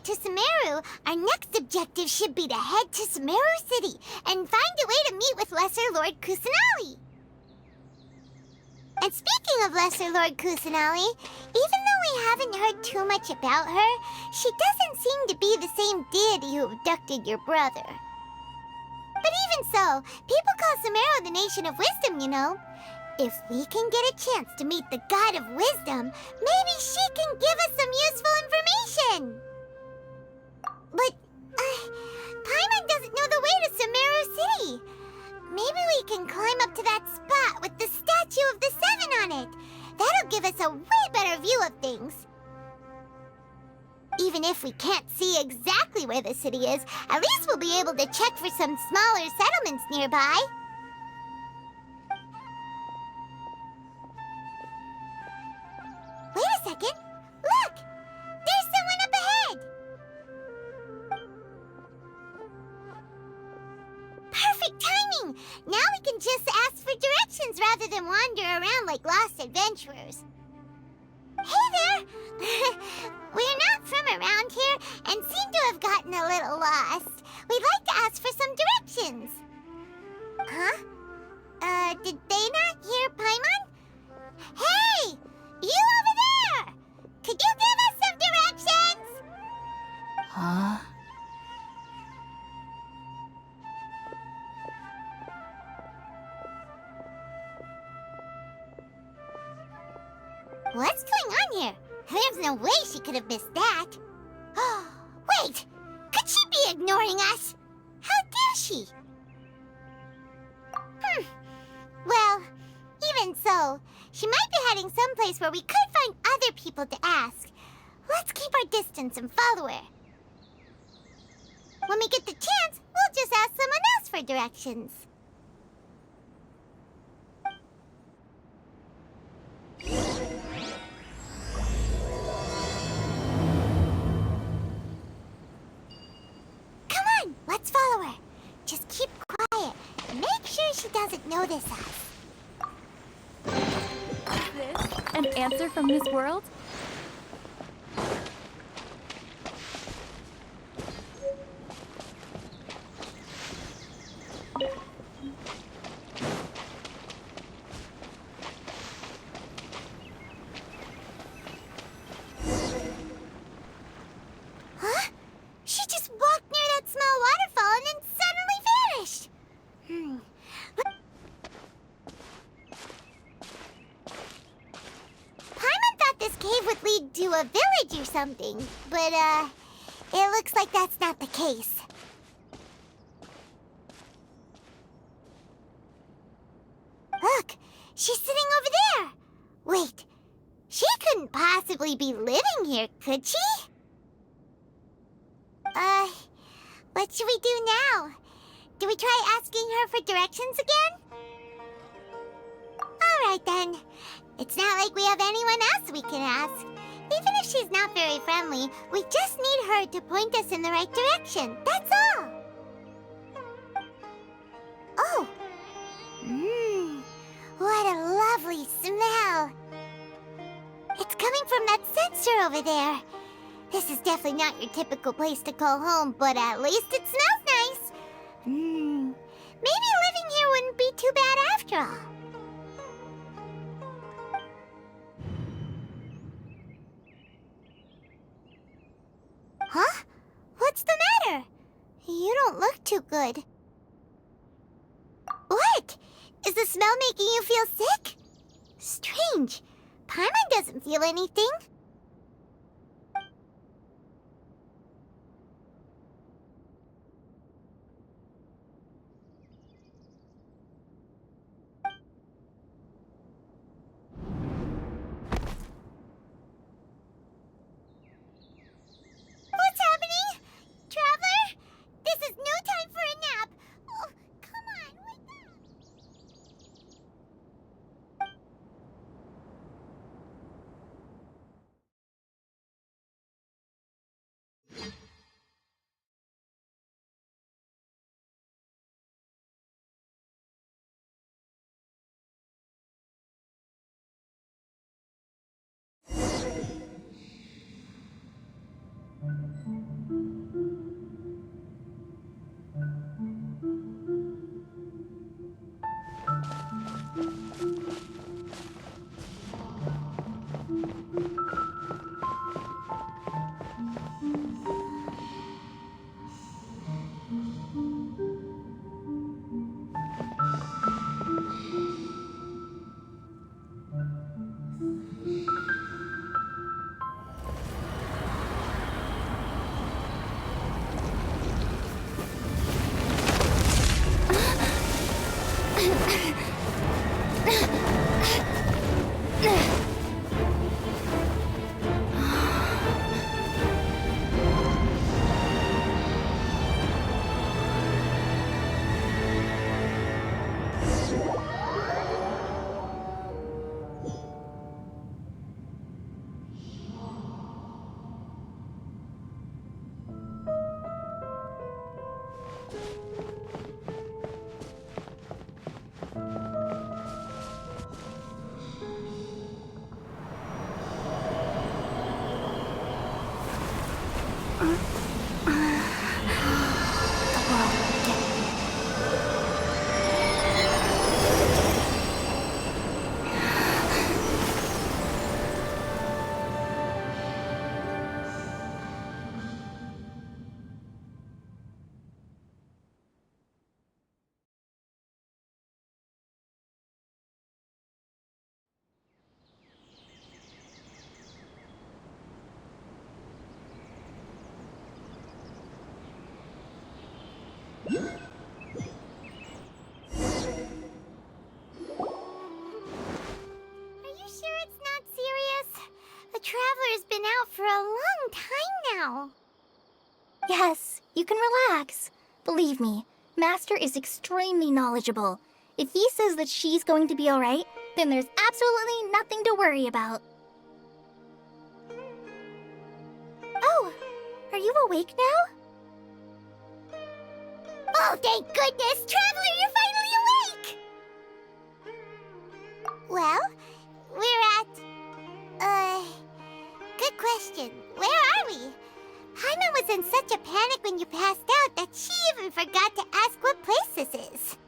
To Sumeru, our next objective should be to head to Sumeru City and find a way to meet with Lesser Lord Kusanali. And speaking of Lesser Lord Kusanali, even though we haven't heard too much about her, she doesn't seem to be the same deity who abducted your brother. But even so, people call Sumeru the Nation of Wisdom, you know. If we can get a chance to meet the God of Wisdom, maybe she can give us some useful information. But, Paimon doesn't know the way to Sumeru City. Maybe we can climb up to that spot with the statue of the Seven on it. That'll give us a way better view of things. Even if we can't see exactly where the city is, at least we'll be able to check for some smaller settlements nearby. Wait a second. Look! There's someone up ahead! Perfect timing! Now we can just ask for directions rather than wander around like lost adventurers. Hey there! We're not from around here and seem to have gotten a little lost. we'd like to ask for some directions. Huh? Did they not hear Paimon? Hey! You over there! Could you give us some directions? Huh? What's going on here? There's no way she could have missed that. Wait! Could she be ignoring us? How dare she? Well, even so, she might be heading someplace where we could find other people to ask. Let's keep our distance and follow her. When we get the chance, we'll just ask someone else for directions. Come on, let's follow her. Just keep quiet and make sure she doesn't notice us. Is this an answer from this world? Huh? She just walked near that small waterfall and then suddenly vanished. Paimon thought this cave would lead to a village or something, but, it looks like that's not the case. Look, she's sitting over there. Wait, she couldn't possibly be living here, could she? What should we do now? Do we try asking her for directions again? Alright then. It's not like we have anyone else we can ask. Even if she's not very friendly, we just need her to point us in the right direction. That's all. Oh! What a lovely smell. It's coming from that sensor over there. This is definitely not your typical place to call home, but at least it smells nice. Maybe living here wouldn't be too bad after all. Huh? What's the matter? You don't look too good. What? Is the smell making you feel sick? Strange. Paimon doesn't feel anything. What's happening? Traveler? This is no time for a nap. Oh, come on, wake up. You can relax. Believe me, Master is extremely knowledgeable. If he says that she's going to be alright, then there's absolutely nothing to worry about. Oh, are you awake now? Oh, thank goodness! Traveler, you're finally awake! Well, we're at... Good question. Where are we? Paimon was in such a panic when you passed out that she even forgot to ask what place this is.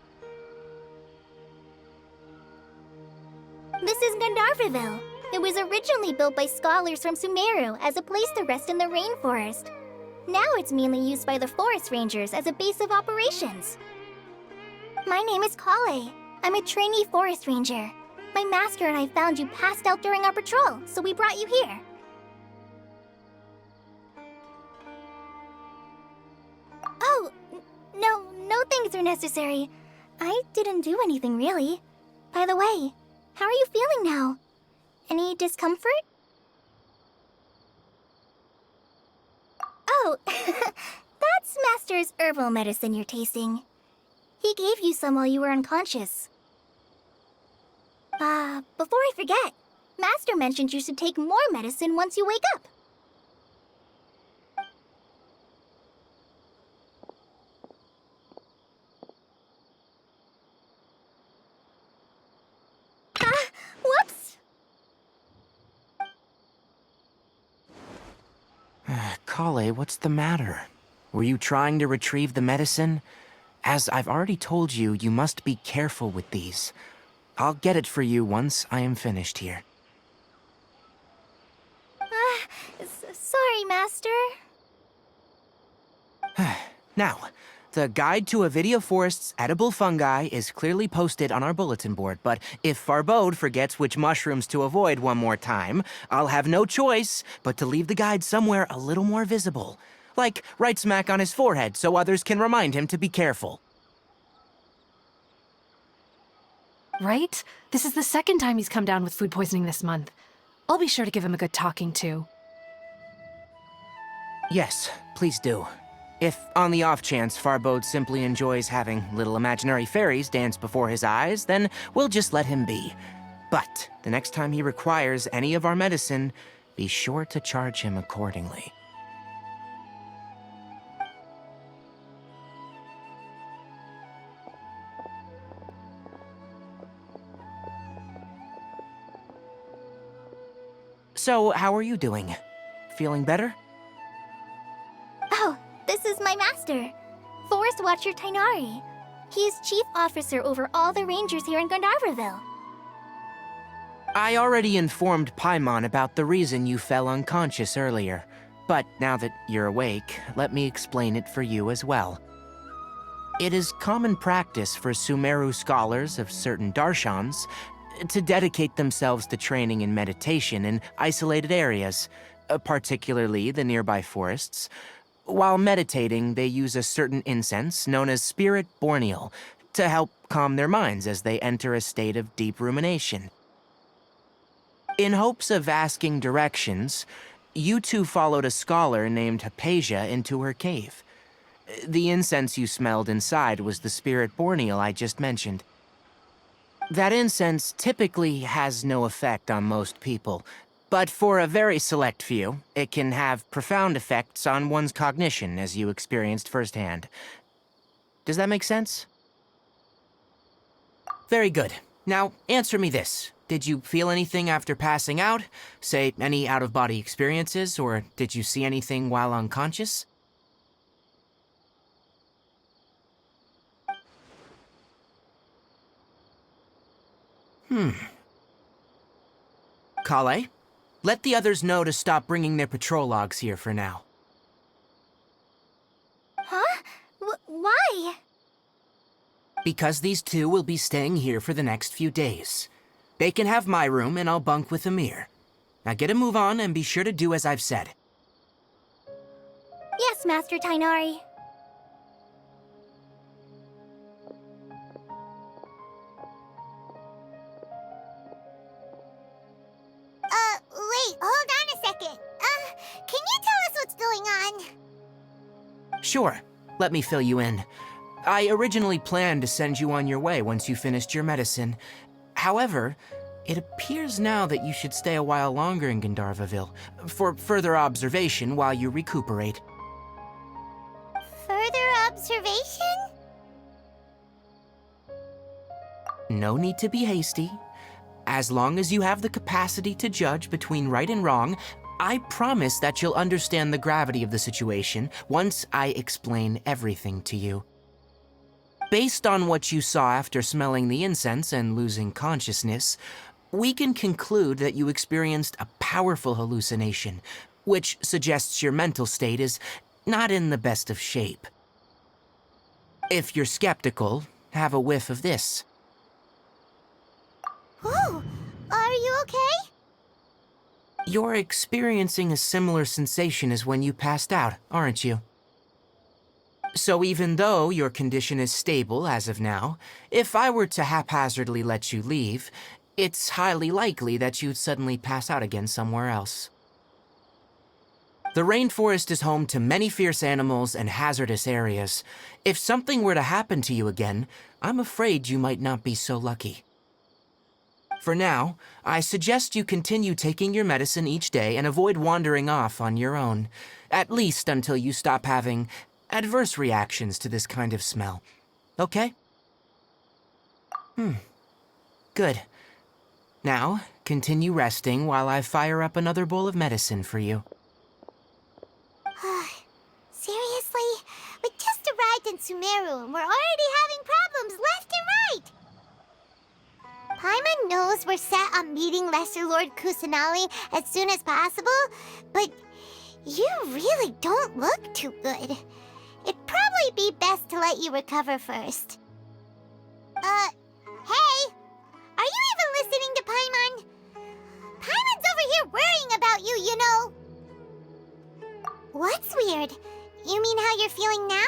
This is Gandharvaville. It was originally built by scholars from Sumeru as a place to rest in the rainforest. Now it's mainly used by the forest rangers as a base of operations. My name is Kale. I'm a trainee forest ranger. My master and I found you passed out during our patrol, so we brought you here. Oh, no things are necessary. I didn't do anything really. By the way, how are you feeling now? Any discomfort? Oh, that's Master's herbal medicine you're tasting. He gave you some while you were unconscious. Before I forget, Master mentioned you should take more medicine once you wake up. Whoops! Kale, what's the matter? Were you trying to retrieve the medicine? As I've already told you, you must be careful with these. I'll get it for you once I am finished here. Sorry, Master. Now, the guide to Avidia Forest's edible fungi is clearly posted on our bulletin board, but if Farbode forgets which mushrooms to avoid one more time, I'll have no choice but to leave the guide somewhere a little more visible. Like right smack on his forehead so others can remind him to be careful. Right? This is the second time he's come down with food poisoning this month. I'll be sure to give him a good talking to. Yes, please do. If, on the off chance, Farbode simply enjoys having little imaginary fairies dance before his eyes, then we'll just let him be. But the next time he requires any of our medicine, be sure to charge him accordingly. So, how are you doing? Feeling better? Oh, this is my master, Forest Watcher Tainari. He is chief officer over all the rangers here in Gandharvaville. I already informed Paimon about the reason you fell unconscious earlier. But now that you're awake, let me explain it for you as well. It is common practice for Sumeru scholars of certain darshans to dedicate themselves to training in meditation in isolated areas, particularly the nearby forests. While meditating, they use a certain incense known as spirit borneal to help calm their minds as they enter a state of deep rumination. In hopes of asking directions, you two followed a scholar named Hypatia into her cave. The incense you smelled inside was the spirit borneal I just mentioned. That incense typically has no effect on most people, but for a very select few, it can have profound effects on one's cognition, as you experienced firsthand. Does that make sense? Very good. Now, answer me this. Did you feel anything after passing out? Say, any out-of-body experiences, or did you see anything while unconscious? Kale, let the others know to stop bringing their patrol logs here for now. Huh? Why? Because these two will be staying here for the next few days. They can have my room and I'll bunk with Amir. Now get a move on and be sure to do as I've said. Yes, Master Tainari. Wait, hold on a second. Can you tell us what's going on? Sure, let me fill you in. I originally planned to send you on your way once you finished your medicine. However, it appears now that you should stay a while longer in Gandharvaville for further observation while you recuperate. Further observation? No need to be hasty. As long as you have the capacity to judge between right and wrong, I promise that you'll understand the gravity of the situation once I explain everything to you. Based on what you saw after smelling the incense and losing consciousness, we can conclude that you experienced a powerful hallucination, which suggests your mental state is not in the best of shape. If you're skeptical, have a whiff of this. Oh, are you okay? You're experiencing a similar sensation as when you passed out, aren't you? So even though your condition is stable as of now, if I were to haphazardly let you leave, it's highly likely that you'd suddenly pass out again somewhere else. The rainforest is home to many fierce animals and hazardous areas. If something were to happen to you again, I'm afraid you might not be so lucky. For now, I suggest you continue taking your medicine each day and avoid wandering off on your own, at least until you stop having adverse reactions to this kind of smell. Okay? Good. Now, continue resting while I fire up another bowl of medicine for you. Seriously? We just arrived in Sumeru and we're already having problems left and right! Paimon knows we're set on meeting Lesser Lord Kusanali as soon as possible, but you really don't look too good. It'd probably be best to let you recover first. Hey! Are you even listening to Paimon? Paimon's over here worrying about you, you know! What's weird? You mean how you're feeling now?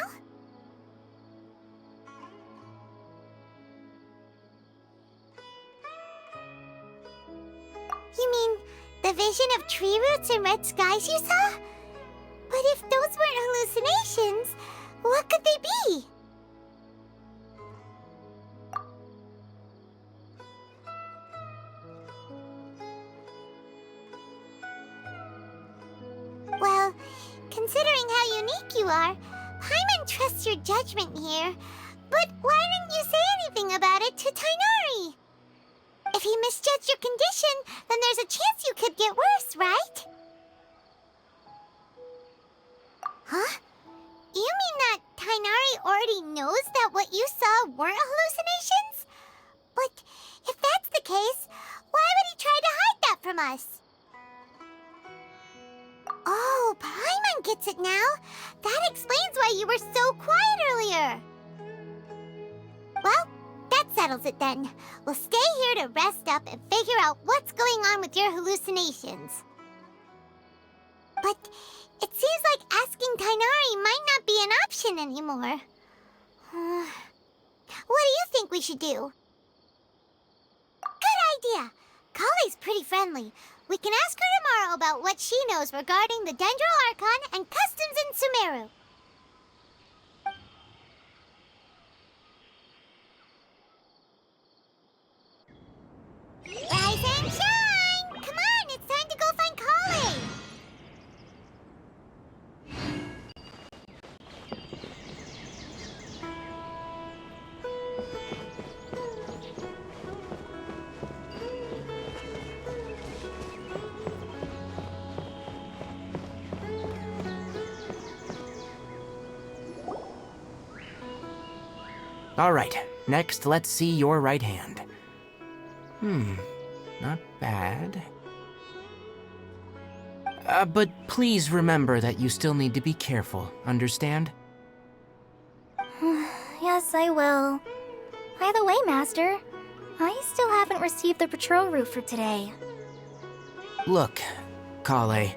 You mean the vision of tree roots and red skies you saw? But if those weren't hallucinations, what could they be? Well, considering how unique you are, Paimon trusts your judgment here. But why didn't you say anything about it to Tainari? If he misjudged your condition, then there's a chance you could get worse, right? Huh? You mean that Tainari already knows that what you saw weren't hallucinations? But if that's the case, why would he try to hide that from us? Oh, Paimon gets it now. That explains why you were so quiet earlier. Well, that settles it then. We'll stay here to rest up and figure out what's going on with your hallucinations. But it seems like asking Tainari might not be an option anymore. What do you think we should do? Good idea. Kale's pretty friendly. We can ask her tomorrow about what she knows regarding the Dendro Archon and customs in Sumeru. Rise and shine! Come on, it's time to go find Kale! All right, next let's see your right hand. Not bad. But please remember that you still need to be careful, understand? Yes, I will. By the way, Master, I still haven't received the patrol route for today. Look, Kale,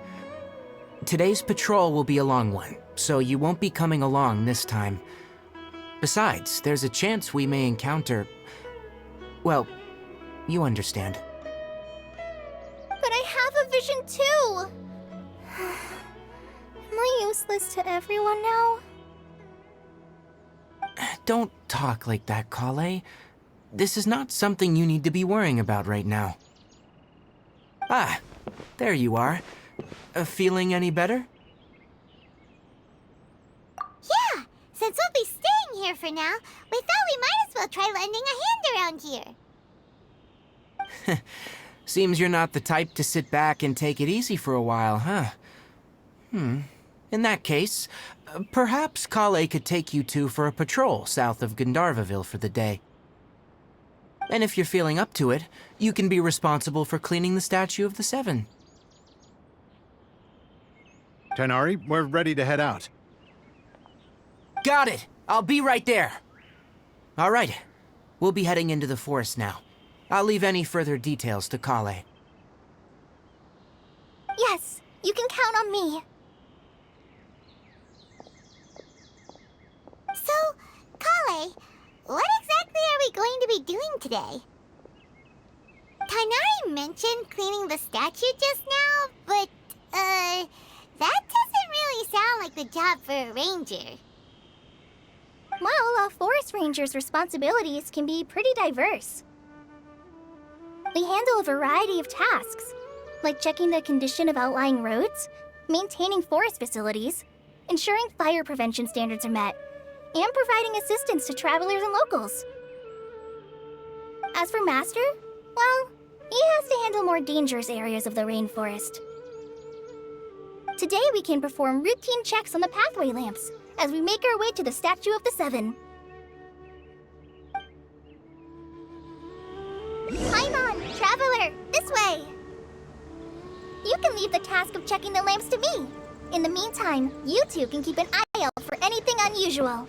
today's patrol will be a long one, so you won't be coming along this time. Besides, there's a chance we may encounter... well, you understand. But I have a vision too! Am I useless to everyone now? Don't talk like that, Kale. This is not something you need to be worrying about right now. Ah, there you are. Feeling any better? Yeah, since we'll be staying here for now, we thought we might as well try lending a hand around here. Seems you're not the type to sit back and take it easy for a while, huh? In that case, perhaps Kale could take you two for a patrol south of Gandharvaville for the day. And if you're feeling up to it, you can be responsible for cleaning the Statue of the Seven. Tighnari, we're ready to head out. Got it! I'll be right there! All right, we'll be heading into the forest now. I'll leave any further details to Kale. Yes, you can count on me. So, Kale, what exactly are we going to be doing today? Tighnari mentioned cleaning the statue just now, but, that doesn't really sound like the job for a ranger. Well, a forest ranger's responsibilities can be pretty diverse. They handle a variety of tasks, like checking the condition of outlying roads, maintaining forest facilities, ensuring fire prevention standards are met, and providing assistance to travelers and locals. As for Master, well, he has to handle more dangerous areas of the rainforest. Today we can perform routine checks on the pathway lamps as we make our way to the Statue of the Seven. Paimon, traveler, this way! You can leave the task of checking the lamps to me. In the meantime, you two can keep an eye out for anything unusual.